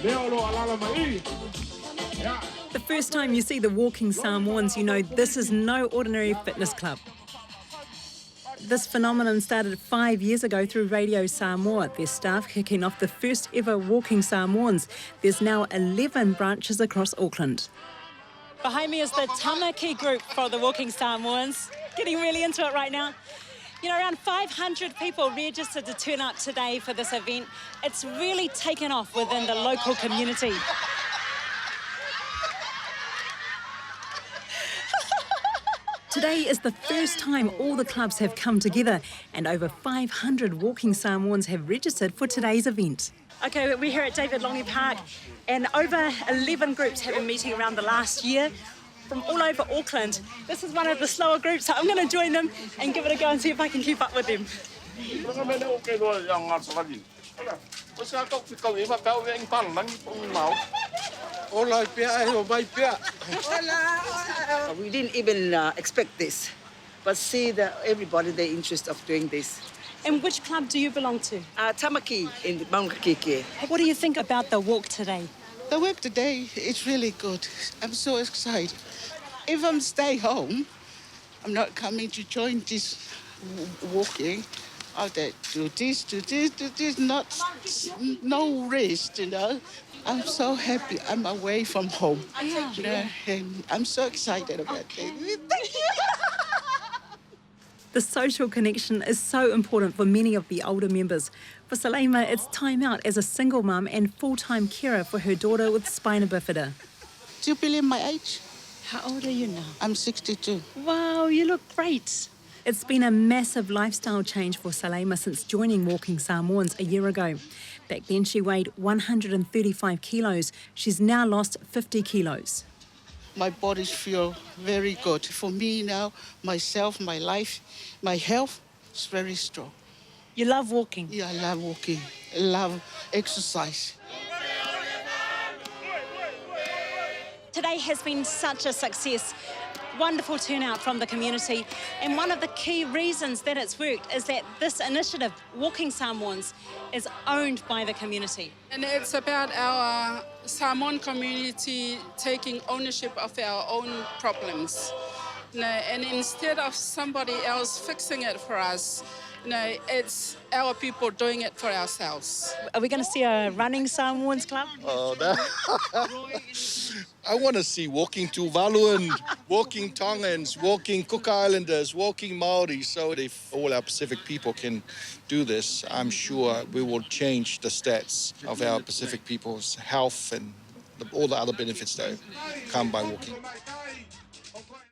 The first time you see the walking Samoans, you know this is no ordinary fitness club. This phenomenon started 5 years ago through Radio Samoa, their staff kicking off the first ever Walking Samoans. There's now 11 branches across Auckland. Behind me is the Tamaki group for the Walking Samoans. Getting really into it right now. You know, around 500 people registered to turn up today for this event. It's really taken off within the local community. Today is the first time all the clubs have come together and over 500 Walking Samoans have registered for today's event. OK, we're here at David Longi Park and over 11 groups have been meeting around the last year from all over Auckland. This is one of the slower groups, so I'm going to join them and give it a go and see if I can keep up with them. We didn't even expect this, but see everybody, the interest of doing this. And which club do you belong to? Tamaki in Maungakeke. What do you think about the walk today? The work today is really good. I'm so excited. If I'm stay home, I'm not coming to join this walking. I'll do this, no rest, you know. I'm so happy I'm away from home. Yeah. You know, and I'm so excited about it. Thank you. The social connection is so important for many of the older members. For Salema, it's time out as a single mum and full-time carer for her daughter with spina bifida. Do you believe my age? How old are you now? I'm 62. Wow, you look great. It's been a massive lifestyle change for Salema since joining Walking Samoans a year ago. Back then she weighed 135 kilos. She's now lost 50 kilos. My body feel very good. For me now, myself, my life, my health is very strong. You love walking? Yeah, I love walking. I love exercise. Today has been such a success. Wonderful turnout from the community. And one of the key reasons that it's worked is that this initiative, Walking Samoans, is owned by the community. And it's about our Samoan community taking ownership of our own problems. And instead of somebody else fixing it for us, it's our people doing it for ourselves. Are we going to see a running Samoans club? Oh, no. I want to see walking Tuvaluan, walking Tongans, walking Cook Islanders, walking Māori. So if all our Pacific people can do this, I'm sure we will change the stats of our Pacific people's health and all the other benefits that come by walking.